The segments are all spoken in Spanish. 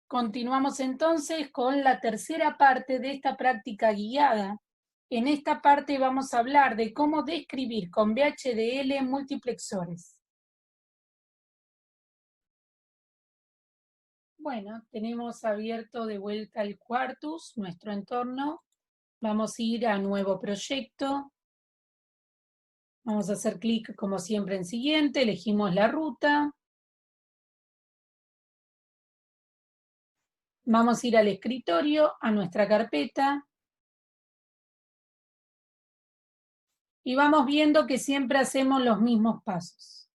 Continuamos entonces con la tercera parte de esta práctica guiada. En esta parte vamos a hablar de cómo describir con VHDL multiplexores. Bueno, tenemos abierto de vuelta el Quartus, nuestro entorno. Vamos a ir a nuevo proyecto. Vamos a hacer clic como siempre en siguiente, elegimos la ruta. Vamos a ir al escritorio, a nuestra carpeta. Y vamos viendo que siempre hacemos los mismos pasos.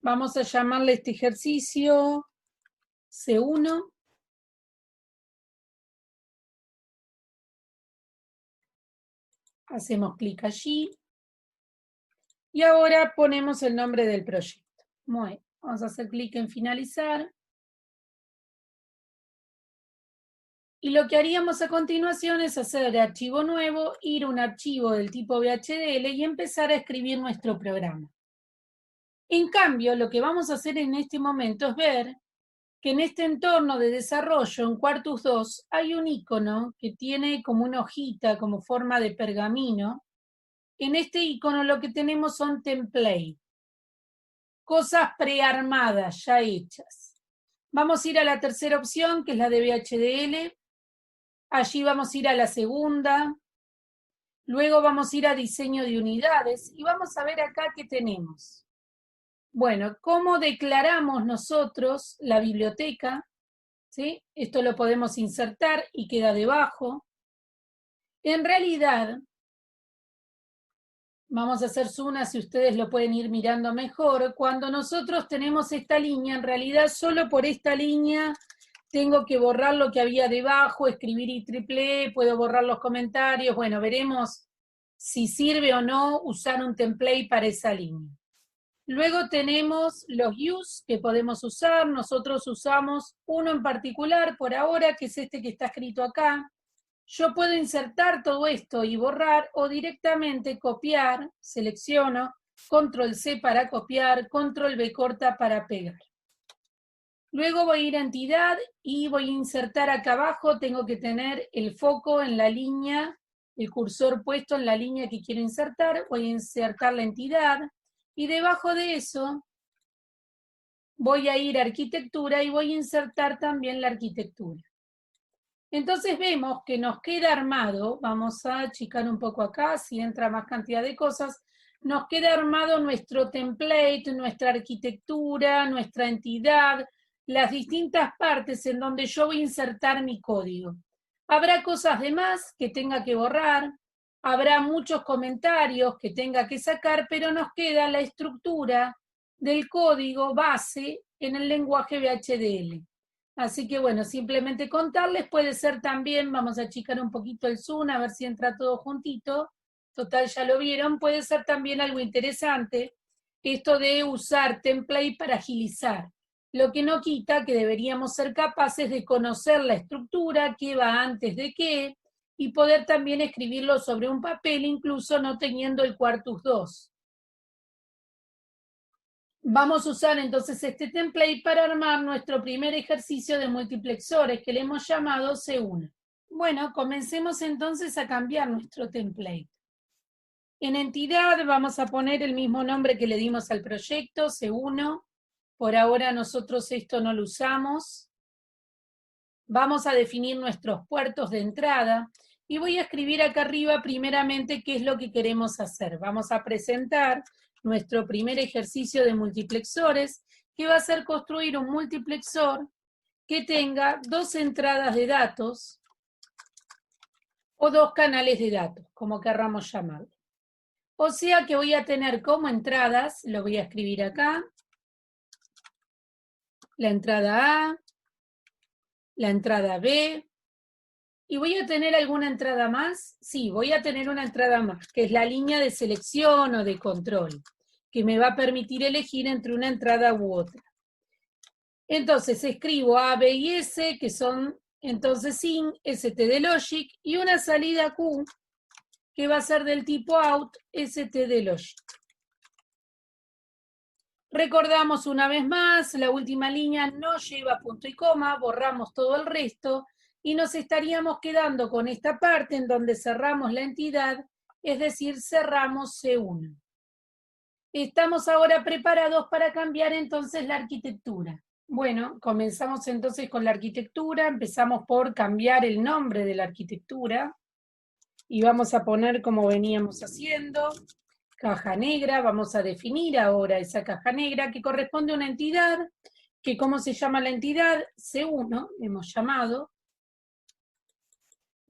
Vamos a llamarle este ejercicio C1. Hacemos clic allí. Y ahora ponemos el nombre del proyecto. Muy bien. Vamos a hacer clic en finalizar. Y lo que haríamos a continuación es hacer de archivo nuevo, ir a un archivo del tipo VHDL y empezar a escribir nuestro programa. En cambio, lo que vamos a hacer en este momento es ver que en este entorno de desarrollo, en Quartus 2, hay un icono que tiene como una hojita, como forma de pergamino. En este icono lo que tenemos son templates, cosas prearmadas, ya hechas. Vamos a ir a la tercera opción, que es la de VHDL. Allí vamos a ir a la segunda. Luego vamos a ir a diseño de unidades y vamos a ver acá qué tenemos. Bueno, ¿cómo declaramos nosotros la biblioteca? ¿Sí? Esto lo podemos insertar y queda debajo. En realidad, vamos a hacer zoom, si ustedes lo pueden ir mirando mejor. Cuando nosotros tenemos esta línea, en realidad solo por esta línea tengo que borrar lo que había debajo, escribir IEEE, puedo borrar los comentarios. Bueno, veremos si sirve o no usar un template para esa línea. Luego tenemos los use que podemos usar. Nosotros usamos uno en particular por ahora, que es este que está escrito acá. Yo puedo insertar todo esto y borrar o directamente copiar, selecciono, control C para copiar, control V corta para pegar. Luego voy a ir a entidad y voy a insertar acá abajo, tengo que tener el foco en la línea, el cursor puesto en la línea que quiero insertar, voy a insertar la entidad y debajo de eso voy a ir a arquitectura y voy a insertar también la arquitectura. Entonces vemos que nos queda armado, vamos a achicar un poco acá, si entra más cantidad de cosas, nos queda armado nuestro template, nuestra arquitectura, nuestra entidad, las distintas partes en donde yo voy a insertar mi código. Habrá cosas de más que tenga que borrar, habrá muchos comentarios que tenga que sacar, pero nos queda la estructura del código base en el lenguaje VHDL. Así que bueno, simplemente contarles, puede ser también, vamos a achicar un poquito el zoom, a ver si entra todo juntito, total ya lo vieron, puede ser también algo interesante, esto de usar template para agilizar, lo que no quita que deberíamos ser capaces de conocer la estructura, qué va antes de qué, y poder también escribirlo sobre un papel, incluso no teniendo el Quartus 2. Vamos a usar entonces este template para armar nuestro primer ejercicio de multiplexores que le hemos llamado C1. Bueno, comencemos entonces a cambiar nuestro template. En entidad vamos a poner el mismo nombre que le dimos al proyecto, C1. Por ahora nosotros esto no lo usamos. Vamos a definir nuestros puertos de entrada y voy a escribir acá arriba primeramente qué es lo que queremos hacer. Vamos a presentar nuestro primer ejercicio de multiplexores, que va a ser construir un multiplexor que tenga dos entradas de datos o dos canales de datos, como querramos llamarlo. O sea que voy a tener como entradas, lo voy a escribir acá, la entrada A, la entrada B, ¿y voy a tener alguna entrada más? Sí, voy a tener una entrada más, que es la línea de selección o de control, que me va a permitir elegir entre una entrada u otra. Entonces escribo A, B y S, que son entonces sin, ST de logic, y una salida Q, que va a ser del tipo out, ST de logic. Recordamos una vez más, la última línea no lleva punto y coma, borramos todo el resto y nos estaríamos quedando con esta parte en donde cerramos la entidad, es decir, cerramos C1. Estamos ahora preparados para cambiar entonces la arquitectura. Bueno, comenzamos entonces con la arquitectura, empezamos por cambiar el nombre de la arquitectura y vamos a poner como veníamos haciendo, caja negra, vamos a definir ahora esa caja negra que corresponde a una entidad, que ¿cómo se llama la entidad? C1, hemos llamado.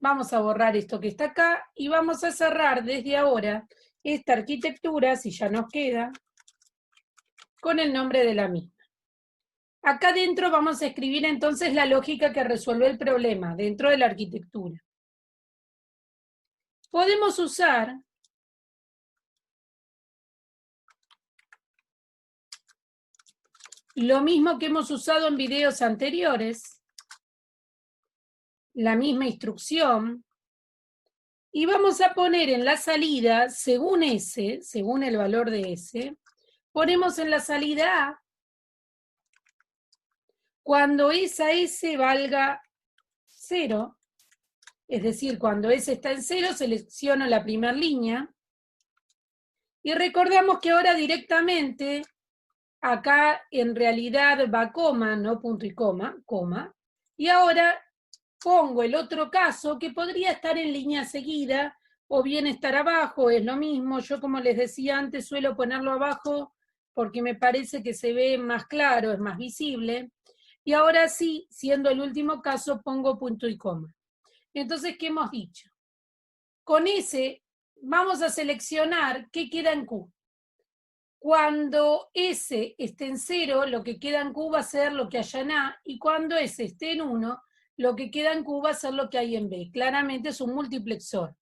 Vamos a borrar esto que está acá y vamos a cerrar desde ahora esta arquitectura, si ya nos queda, con el nombre de la misma. Acá dentro vamos a escribir entonces la lógica que resuelve el problema dentro de la arquitectura. Podemos usar lo mismo que hemos usado en videos anteriores, la misma instrucción, y vamos a poner en la salida, según S, según el valor de S, ponemos en la salida A, cuando esa S valga 0, es decir, cuando S está en 0, selecciono la primera línea, y recordamos que ahora directamente, acá en realidad va coma, no punto y coma, y ahora pongo el otro caso que podría estar en línea seguida o bien estar abajo, es lo mismo. Yo, como les decía antes, suelo ponerlo abajo porque me parece que se ve más claro, es más visible. Y ahora sí, siendo el último caso, pongo punto y coma. Entonces, ¿qué hemos dicho? Con ese vamos a seleccionar qué queda en Q. Cuando S esté en 0, lo que queda en Q va a ser lo que haya en A, y cuando S esté en 1, lo que queda en Q va a ser lo que hay en B. Claramente es un multiplexor.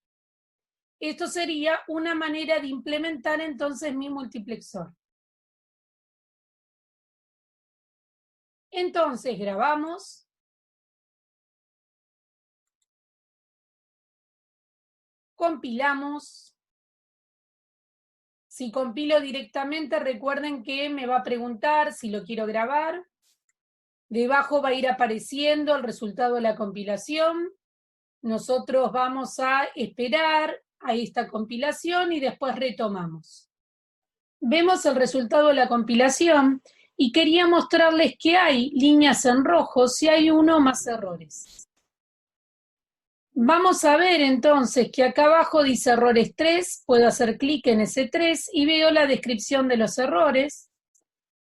Esto sería una manera de implementar entonces mi multiplexor. Entonces grabamos. Compilamos. Si compilo directamente, recuerden que me va a preguntar si lo quiero grabar. Debajo va a ir apareciendo el resultado de la compilación. Nosotros vamos a esperar a esta compilación y después retomamos. Vemos el resultado de la compilación y quería mostrarles que hay líneas en rojo si hay uno o más errores. Vamos a ver entonces que acá abajo dice errores 3, puedo hacer clic en ese 3 y veo la descripción de los errores.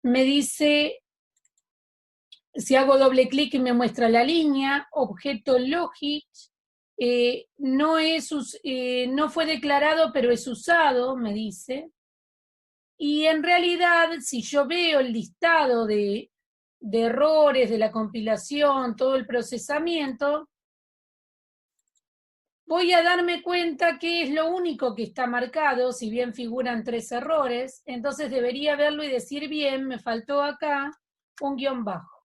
Me dice, si hago doble clic y me muestra la línea, objeto logic, no fue declarado pero es usado, me dice. Y en realidad, si yo veo el listado de errores de la compilación, todo el procesamiento, voy a darme cuenta que es lo único que está marcado, si bien figuran 3 errores, entonces debería verlo y decir bien, me faltó acá un guión bajo.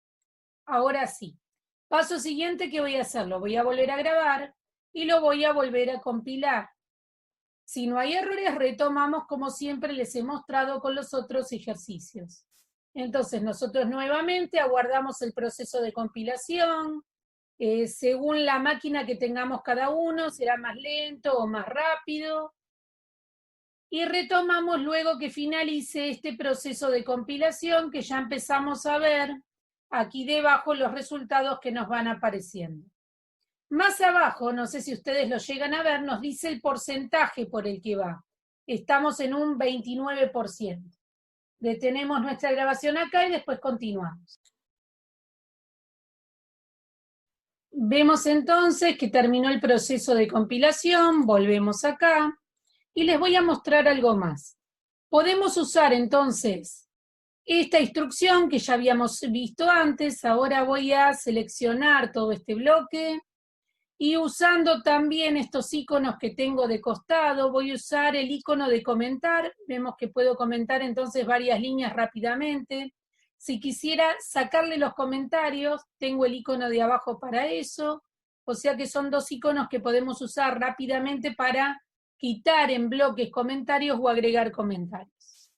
Ahora sí. Paso siguiente, ¿qué voy a hacer? Lo voy a volver a grabar y lo voy a volver a compilar. Si no hay errores, retomamos como siempre les he mostrado con los otros ejercicios. Entonces nosotros nuevamente aguardamos el proceso de compilación. Según la máquina que tengamos cada uno, será más lento o más rápido. Y retomamos luego que finalice este proceso de compilación, que ya empezamos a ver aquí debajo los resultados que nos van apareciendo. Más abajo, no sé si ustedes lo llegan a ver, nos dice el porcentaje por el que va. Estamos en un 29%. Detenemos nuestra grabación acá y después continuamos. Vemos entonces que terminó el proceso de compilación, volvemos acá y les voy a mostrar algo más. Podemos usar entonces esta instrucción que ya habíamos visto antes. Ahora voy a seleccionar todo este bloque y usando también estos iconos que tengo de costado, voy a usar el icono de comentar. Vemos que puedo comentar entonces varias líneas rápidamente. Si quisiera sacarle los comentarios, tengo el icono de abajo para eso. O sea que son 2 iconos que podemos usar rápidamente para quitar en bloques comentarios o agregar comentarios.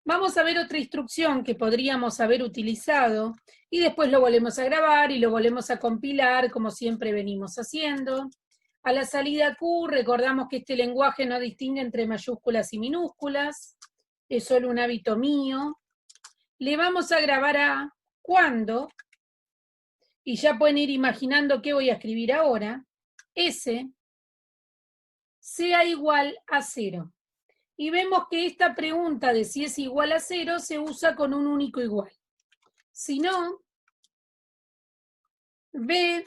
Vamos a ver otra instrucción que podríamos haber utilizado y después lo volvemos a grabar y lo volvemos a compilar como siempre venimos haciendo. A la salida Q recordamos que este lenguaje no distingue entre mayúsculas y minúsculas, es solo un hábito mío. Le vamos a grabar a cuando, y ya pueden ir imaginando qué voy a escribir ahora, S sea igual a 0. Y vemos que esta pregunta de si es igual a 0 se usa con un único igual. Si no, B,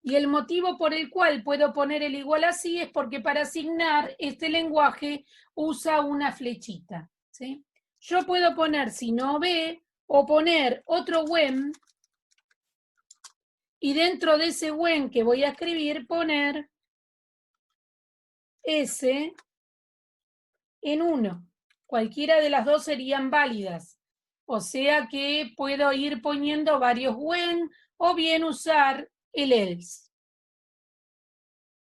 y el motivo por el cual puedo poner el igual así es porque para asignar este lenguaje usa una flechita, ¿sí? Yo puedo poner si no B o poner otro when y dentro de ese when que voy a escribir poner S en 1. Cualquiera de las dos serían válidas. O sea que puedo ir poniendo varios when o bien usar el else.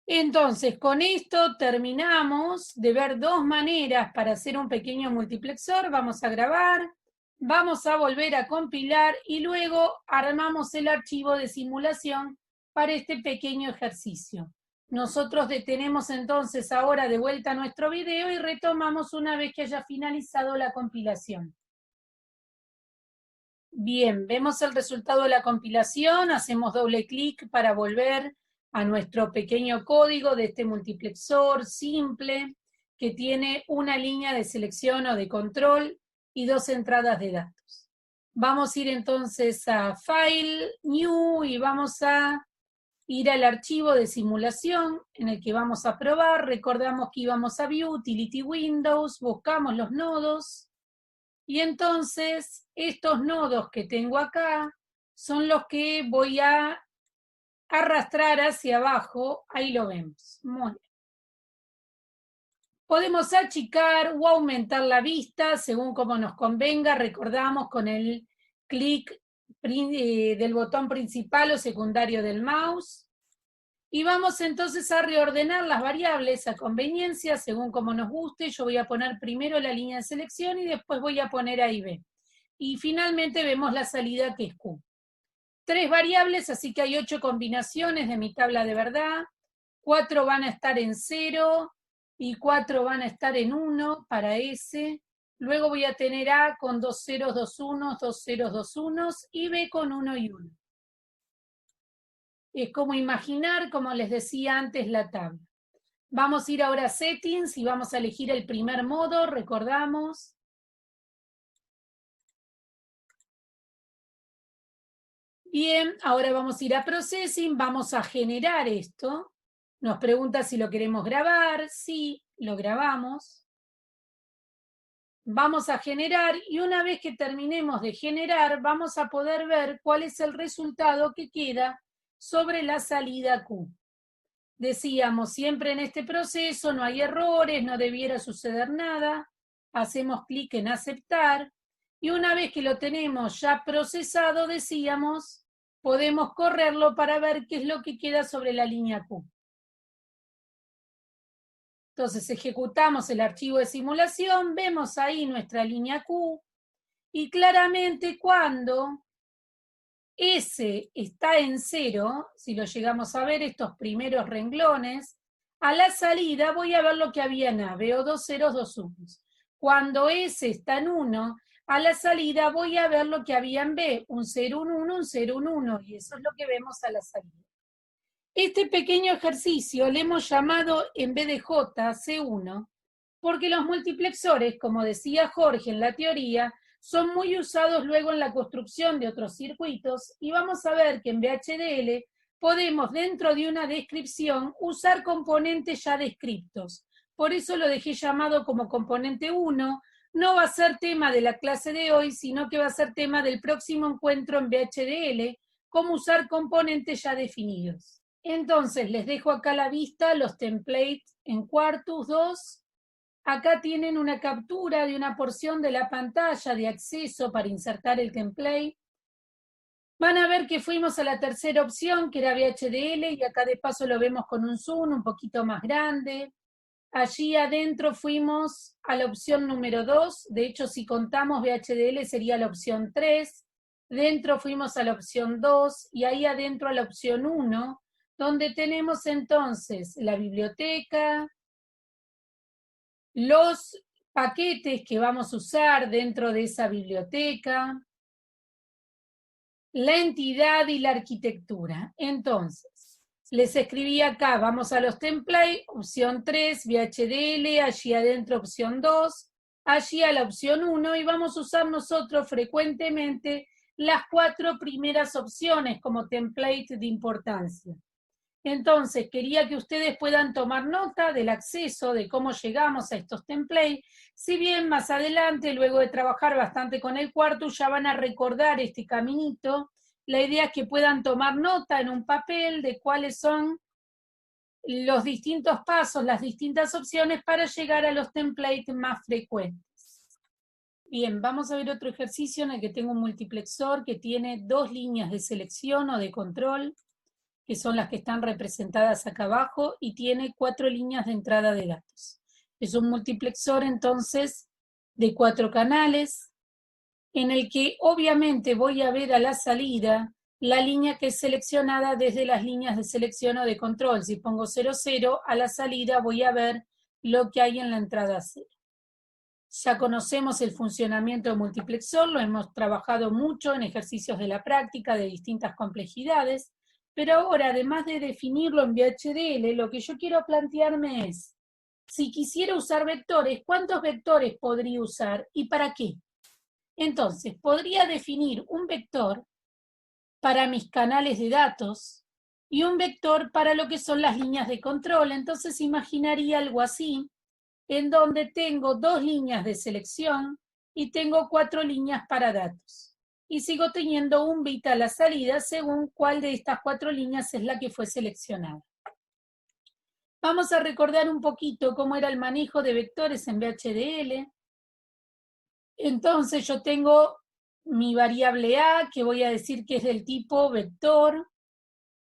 Entonces, con esto terminamos de ver dos maneras para hacer un pequeño multiplexor. Vamos a grabar, vamos a volver a compilar y luego armamos el archivo de simulación para este pequeño ejercicio. Nosotros detenemos entonces ahora de vuelta nuestro video y retomamos una vez que haya finalizado la compilación. Bien, vemos el resultado de la compilación, hacemos doble clic para volver a nuestro pequeño código de este multiplexor simple que tiene una línea de selección o de control y dos entradas de datos. Vamos a ir entonces a File, New y vamos a ir al archivo de simulación en el que vamos a probar. Recordamos que íbamos a View, Utility Windows, buscamos los nodos y entonces estos nodos que tengo acá son los que voy a arrastrar hacia abajo, ahí lo vemos. Muy bien. Podemos achicar o aumentar la vista según como nos convenga, recordamos con el clic del botón principal o secundario del mouse. Y vamos entonces a reordenar las variables a conveniencia según como nos guste. Yo voy a poner primero la línea de selección y después voy a poner A y B. Y finalmente vemos la salida que es Q. 3 variables, así que hay 8 combinaciones de mi tabla de verdad. 4 van a estar en 0 y 4 van a estar en 1 para S. Luego voy a tener A con 2 ceros, 2 unos, 2 ceros, 2 unos y B con 1 y 1. Es como imaginar, como les decía antes, la tabla. Vamos a ir ahora a Settings y vamos a elegir el primer modo, recordamos. Bien, ahora vamos a ir a Processing, vamos a generar esto. Nos pregunta si lo queremos grabar, sí, lo grabamos. Vamos a generar y una vez que terminemos de generar, vamos a poder ver cuál es el resultado que queda sobre la salida Q. Decíamos, siempre en este proceso no hay errores, no debiera suceder nada. Hacemos clic en aceptar y una vez que lo tenemos ya procesado, decíamos, podemos correrlo para ver qué es lo que queda sobre la línea Q. Entonces ejecutamos el archivo de simulación, vemos ahí nuestra línea Q y claramente cuando S está en 0, si lo llegamos a ver estos primeros renglones, a la salida voy a ver lo que había en A, veo 2 ceros, 2 unos. Cuando S está en 1, a la salida voy a ver lo que había en B, un 0, un 1, un 0, un 1, y eso es lo que vemos a la salida. Este pequeño ejercicio le hemos llamado en vez de J, C1, porque los multiplexores, como decía Jorge en la teoría, son muy usados luego en la construcción de otros circuitos y vamos a ver que en VHDL podemos dentro de una descripción usar componentes ya descriptos. Por eso lo dejé llamado como componente 1. No va a ser tema de la clase de hoy, sino que va a ser tema del próximo encuentro en VHDL, cómo usar componentes ya definidos. Entonces, les dejo acá a la vista los templates en Quartus 2. Acá tienen una captura de una porción de la pantalla de acceso para insertar el template. Van a ver que fuimos a la tercera opción, que era VHDL, y acá de paso lo vemos con un zoom un poquito más grande. Allí adentro fuimos a la opción número 2, de hecho si contamos VHDL sería la opción 3, dentro fuimos a la opción 2 y ahí adentro a la opción 1, donde tenemos entonces la biblioteca, los paquetes que vamos a usar dentro de esa biblioteca, la entidad y la arquitectura. Entonces, les escribí acá, vamos a los templates, opción 3, VHDL, allí adentro opción 2, allí a la opción 1 y vamos a usar nosotros frecuentemente las 4 primeras opciones como template de importancia. Entonces, quería que ustedes puedan tomar nota del acceso, de cómo llegamos a estos templates, si bien más adelante, luego de trabajar bastante con el cuarto, ya van a recordar este caminito. La idea es que puedan tomar nota en un papel de cuáles son los distintos pasos, las distintas opciones para llegar a los templates más frecuentes. Bien, vamos a ver otro ejercicio en el que tengo un multiplexor que tiene 2 líneas de selección o de control, que son las que están representadas acá abajo, y tiene 4 líneas de entrada de datos. Es un multiplexor entonces de 4 canales, en el que obviamente voy a ver a la salida la línea que es seleccionada desde las líneas de selección o de control. Si pongo 0, 0, a la salida voy a ver lo que hay en la entrada 0. Ya conocemos el funcionamiento del multiplexor, lo hemos trabajado mucho en ejercicios de la práctica de distintas complejidades, pero ahora, además de definirlo en VHDL, lo que yo quiero plantearme es, si quisiera usar vectores, ¿cuántos vectores podría usar y para qué? Entonces, podría definir un vector para mis canales de datos y un vector para lo que son las líneas de control. Entonces, imaginaría algo así, en donde tengo 2 líneas de selección y tengo 4 líneas para datos. Y sigo teniendo un bit a la salida según cuál de estas 4 líneas es la que fue seleccionada. Vamos a recordar un poquito cómo era el manejo de vectores en VHDL. Entonces yo tengo mi variable A, que voy a decir que es del tipo vector,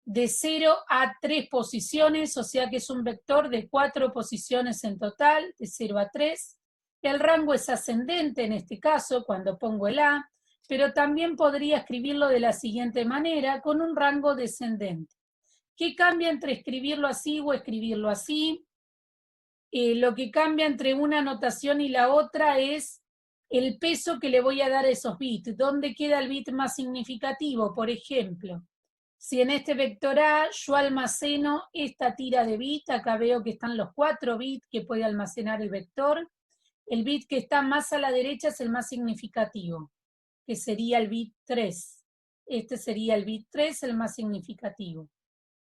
de 0 a 3 posiciones, o sea que es un vector de 4 posiciones en total, de 0 a 3. El rango es ascendente en este caso, cuando pongo el A, pero también podría escribirlo de la siguiente manera, con un rango descendente. ¿Qué cambia entre escribirlo así o escribirlo así? Lo que cambia entre una notación y la otra es el peso que le voy a dar a esos bits. ¿Dónde queda el bit más significativo? Por ejemplo, si en este vector A yo almaceno esta tira de bits, acá veo que están los 4 bits que puede almacenar el vector. El bit que está más a la derecha es el más significativo, que sería el bit 3. Este sería el bit 3, el más significativo.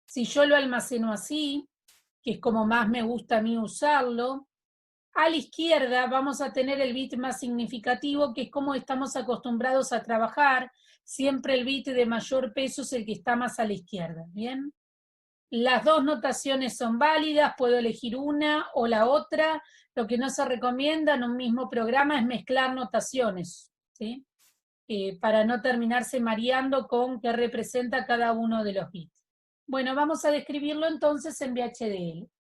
Si yo lo almaceno así, que es como más me gusta a mí usarlo, a la izquierda vamos a tener el bit más significativo, que es como estamos acostumbrados a trabajar. Siempre el bit de mayor peso es el que está más a la izquierda, ¿bien? Las 2 notaciones son válidas, puedo elegir una o la otra. Lo que no se recomienda en un mismo programa es mezclar notaciones, ¿sí? Para no terminarse mareando con qué representa cada uno de los bits. Bueno, vamos a describirlo entonces en VHDL.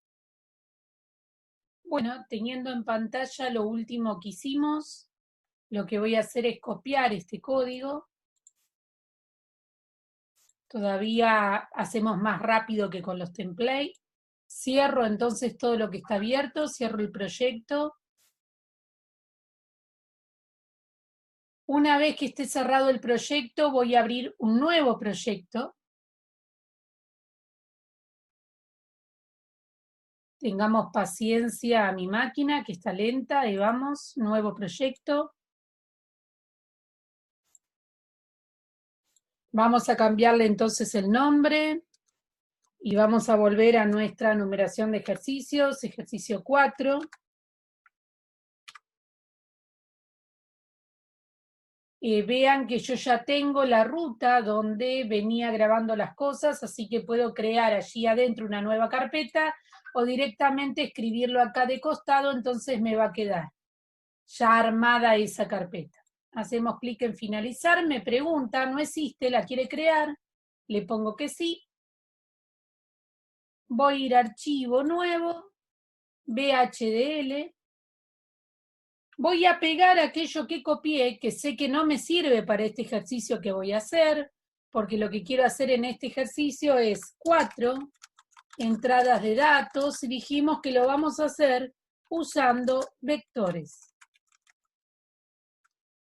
Bueno, teniendo en pantalla lo último que hicimos, lo que voy a hacer es copiar este código. Todavía hacemos más rápido que con los templates. Cierro entonces todo lo que está abierto, cierro el proyecto. Una vez que esté cerrado el proyecto, voy a abrir un nuevo proyecto. Tengamos paciencia a mi máquina, que está lenta, y vamos, nuevo proyecto. Vamos a cambiarle entonces el nombre y vamos a volver a nuestra numeración de ejercicios, ejercicio 4. Vean que yo ya tengo la ruta donde venía grabando las cosas, así que puedo crear allí adentro una nueva carpeta o directamente escribirlo acá de costado, entonces me va a quedar ya armada esa carpeta. Hacemos clic en finalizar, me pregunta, no existe, ¿la quiere crear? Le pongo que sí. Voy a ir a archivo nuevo VHDL. Voy a pegar aquello que copié, que sé que no me sirve para este ejercicio que voy a hacer, porque lo que quiero hacer en este ejercicio es 4 entradas de datos, y dijimos que lo vamos a hacer usando vectores.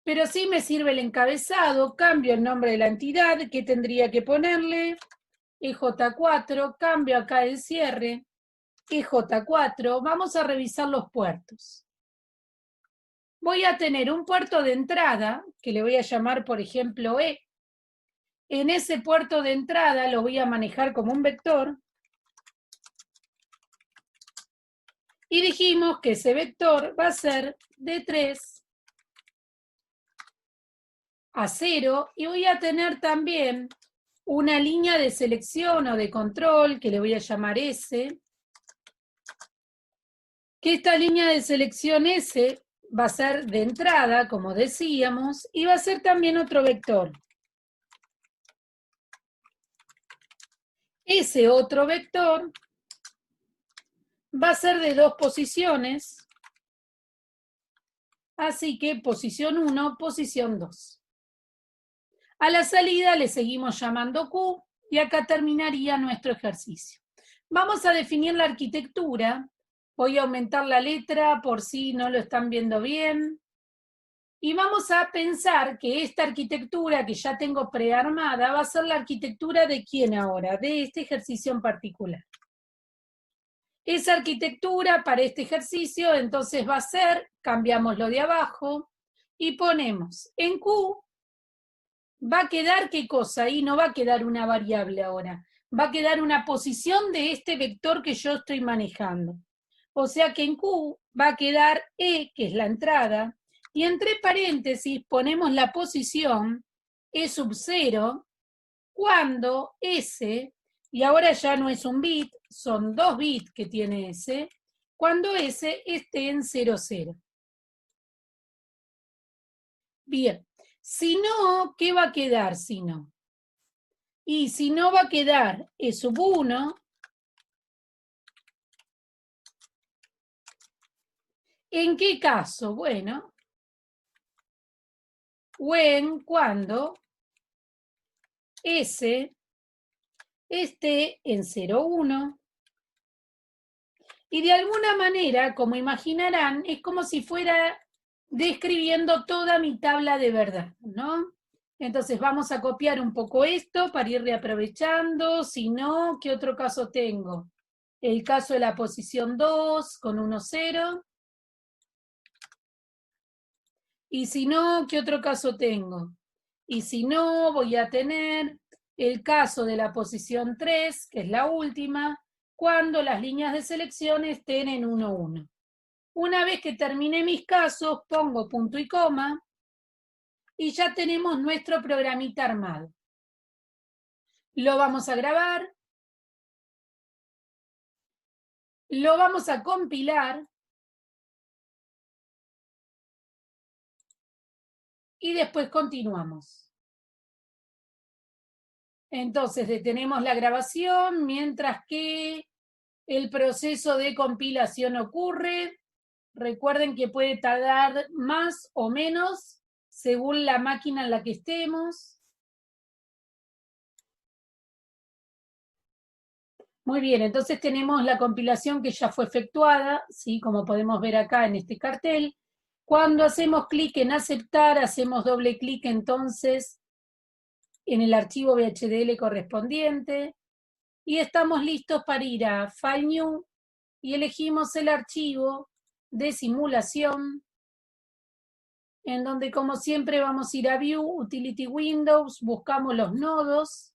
Pero sí me sirve el encabezado, cambio el nombre de la entidad, que tendría que ponerle, EJ4, cambio acá el cierre, EJ4, vamos a revisar los puertos. Voy a tener un puerto de entrada, que le voy a llamar, por ejemplo, E. En ese puerto de entrada lo voy a manejar como un vector. Y dijimos que ese vector va a ser de 3 a 0. Y voy a tener también una línea de selección o de control, que le voy a llamar S. Que esta línea de selección S va a ser de entrada, como decíamos, y va a ser también otro vector. Ese otro vector va a ser de 2 posiciones, así que posición 1, posición 2. A la salida le seguimos llamando Q y acá terminaría nuestro ejercicio. Vamos a definir la arquitectura. Voy a aumentar la letra por si no lo están viendo bien. Y vamos a pensar que esta arquitectura que ya tengo prearmada va a ser la arquitectura de quién ahora, de este ejercicio en particular. Esa arquitectura para este ejercicio entonces va a ser, cambiamos lo de abajo y ponemos en Q, va a quedar qué cosa, ahí no va a quedar una variable ahora, va a quedar una posición de este vector que yo estoy manejando. O sea que en Q va a quedar E, que es la entrada, y entre paréntesis ponemos la posición E sub 0 cuando S, y ahora ya no es un bit, son 2 bits que tiene S, cuando S esté en 0, 0. Bien, si no, ¿qué va a quedar si no? Y si no, va a quedar E sub 1. ¿En qué caso? Bueno, cuando S esté en 0, 1. Y de alguna manera, como imaginarán, es como si fuera describiendo toda mi tabla de verdad, ¿no? Entonces vamos a copiar un poco esto para ir reaprovechando. Si no, ¿qué otro caso tengo? El caso de la posición 2 con 1, 0. Y si no, ¿qué otro caso tengo? Y si no, voy a tener el caso de la posición 3, que es la última, cuando las líneas de selección estén en 1, 1. Una vez que termine mis casos, pongo punto y coma y ya tenemos nuestro programita armado. Lo vamos a grabar, lo vamos a compilar y después continuamos. Entonces detenemos la grabación mientras que el proceso de compilación ocurre. Recuerden que puede tardar más o menos según la máquina en la que estemos. Muy bien, entonces tenemos la compilación que ya fue efectuada, ¿sí? Como podemos ver acá en este cartel. Cuando hacemos clic en aceptar, hacemos doble clic entonces en el archivo VHDL correspondiente y estamos listos para ir a File New y elegimos el archivo de simulación, en donde como siempre vamos a ir a View, Utility Windows, buscamos los nodos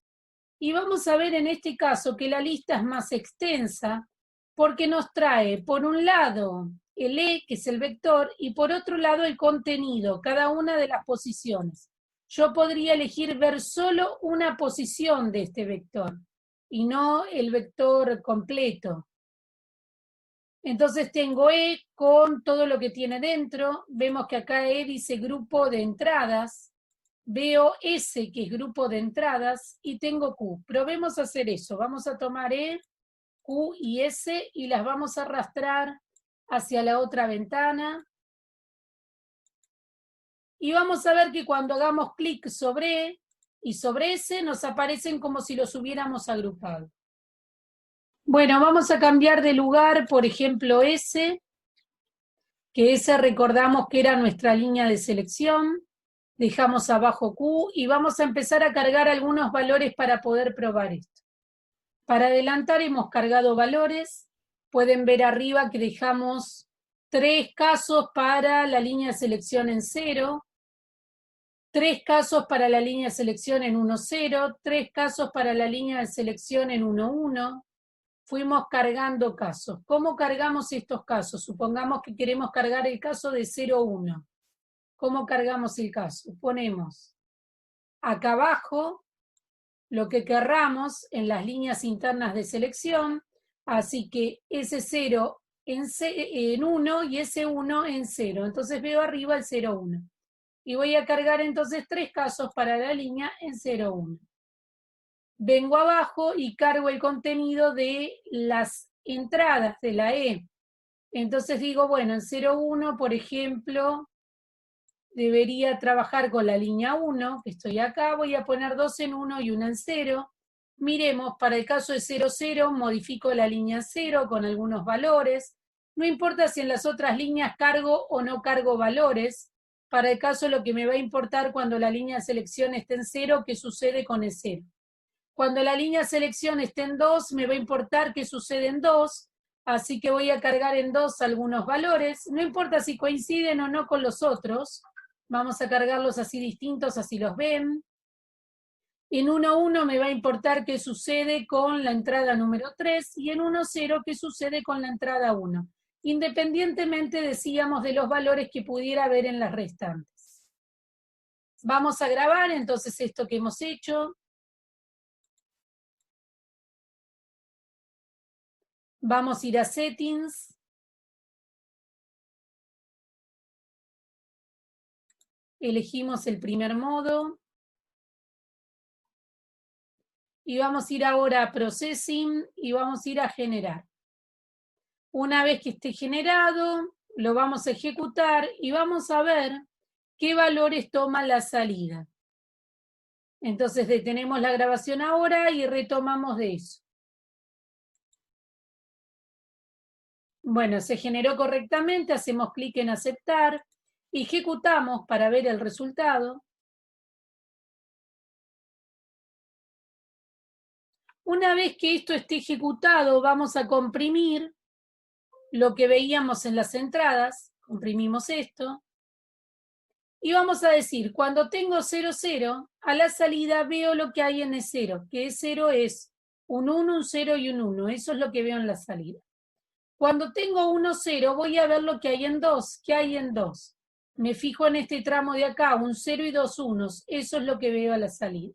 y vamos a ver en este caso que la lista es más extensa porque nos trae por un lado el E, que es el vector, y por otro lado el contenido, cada una de las posiciones. Yo podría elegir ver solo una posición de este vector y no el vector completo. Entonces tengo E con todo lo que tiene dentro. Vemos que acá E dice grupo de entradas. Veo S, que es grupo de entradas, y tengo Q. Probemos a hacer eso. Vamos a tomar E, Q y S y las vamos a arrastrar hacia la otra ventana. Y vamos a ver que cuando hagamos clic sobre y sobre ese, nos aparecen como si los hubiéramos agrupado. Bueno, vamos a cambiar de lugar, por ejemplo, ese, que ese recordamos que era nuestra línea de selección. Dejamos abajo Q y vamos a empezar a cargar algunos valores para poder probar esto. Para adelantar hemos cargado valores. Pueden ver arriba que dejamos 3 casos para la línea de selección en 0, 3 casos para la línea de selección en 1,0, 3 casos para la línea de selección en 1,1. Fuimos cargando casos. ¿Cómo cargamos estos casos? Supongamos que queremos cargar el caso de 0,1. ¿Cómo cargamos el caso? Ponemos acá abajo lo que querramos en las líneas internas de selección, así que ese 0 en 1 y ese 1 en 0. Entonces veo arriba el 0,1. Y voy a cargar entonces 3 casos para la línea en 0,1. Vengo abajo y cargo el contenido de las entradas de la E. Entonces digo, bueno, en 0,1, por ejemplo, debería trabajar con la línea 1, que estoy acá, voy a poner 2 en 1 y 1 en 0. Miremos, para el caso de 0,0, modifico la línea 0 con algunos valores. No importa si en las otras líneas cargo o no cargo valores. Para el caso lo que me va a importar cuando la línea de selección esté en 0, qué sucede con el 0. Cuando la línea de selección esté en 2, me va a importar qué sucede en 2. Así que voy a cargar en 2 algunos valores. No importa si coinciden o no con los otros. Vamos a cargarlos así distintos, así los ven. En 1,1 me va a importar qué sucede con la entrada número 3 y en 1,0 qué sucede con la entrada 1. Independientemente, decíamos, de los valores que pudiera haber en las restantes. Vamos a grabar entonces esto que hemos hecho. Vamos a ir a Settings. Elegimos el primer modo. Y vamos a ir ahora a Processing y vamos a ir a Generar. Una vez que esté generado, lo vamos a ejecutar y vamos a ver qué valores toma la salida. Entonces detenemos la grabación ahora y retomamos de eso. Bueno, se generó correctamente, hacemos clic en aceptar, ejecutamos para ver el resultado. Una vez que esto esté ejecutado, vamos a comprimir lo que veíamos en las entradas, comprimimos esto, y vamos a decir, cuando tengo 0, 0, a la salida veo lo que hay en el 0, que es 0 es un 1, un 0 y un 1, eso es lo que veo en la salida. Cuando tengo 1, 0, voy a ver lo que hay en 2, ¿qué hay en 2? Me fijo en este tramo de acá, un 0 y 2 unos, eso es lo que veo a la salida.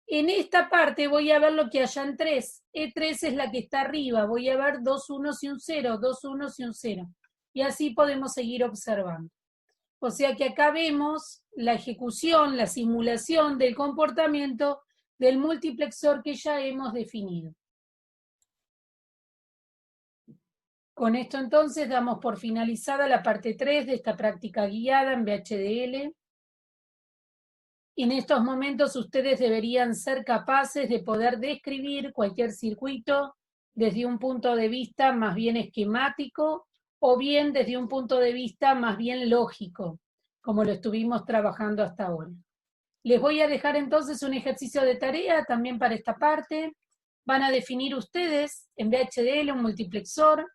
En esta parte voy a ver lo que haya en 3. E3 es la que está arriba. Voy a ver 2 unos y un 0, 2 unos y un 0. Y así podemos seguir observando. O sea que acá vemos la ejecución, la simulación del comportamiento del multiplexor que ya hemos definido. Con esto entonces damos por finalizada la parte 3 de esta práctica guiada en VHDL. En estos momentos ustedes deberían ser capaces de poder describir cualquier circuito desde un punto de vista más bien esquemático o bien desde un punto de vista más bien lógico, como lo estuvimos trabajando hasta ahora. Les voy a dejar entonces un ejercicio de tarea también para esta parte. Van a definir ustedes en VHDL un multiplexor,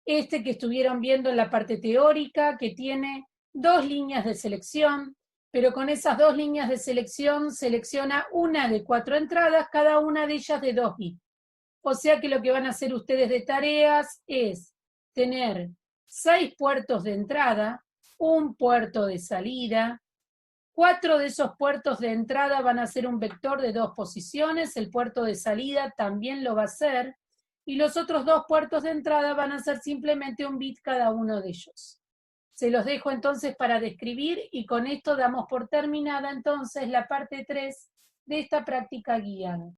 este que estuvieron viendo en la parte teórica, que tiene 2 líneas de selección, pero con esas 2 líneas de selección selecciona una de 4 entradas, cada una de ellas de 2 bits. O sea que lo que van a hacer ustedes de tareas es tener 6 puertos de entrada, un puerto de salida, 4 de esos puertos de entrada van a ser un vector de 2 posiciones, el puerto de salida también lo va a hacer, y los otros 2 puertos de entrada van a ser simplemente un bit cada uno de ellos. Se los dejo entonces para describir y con esto damos por terminada entonces la parte 3 de esta práctica guiada.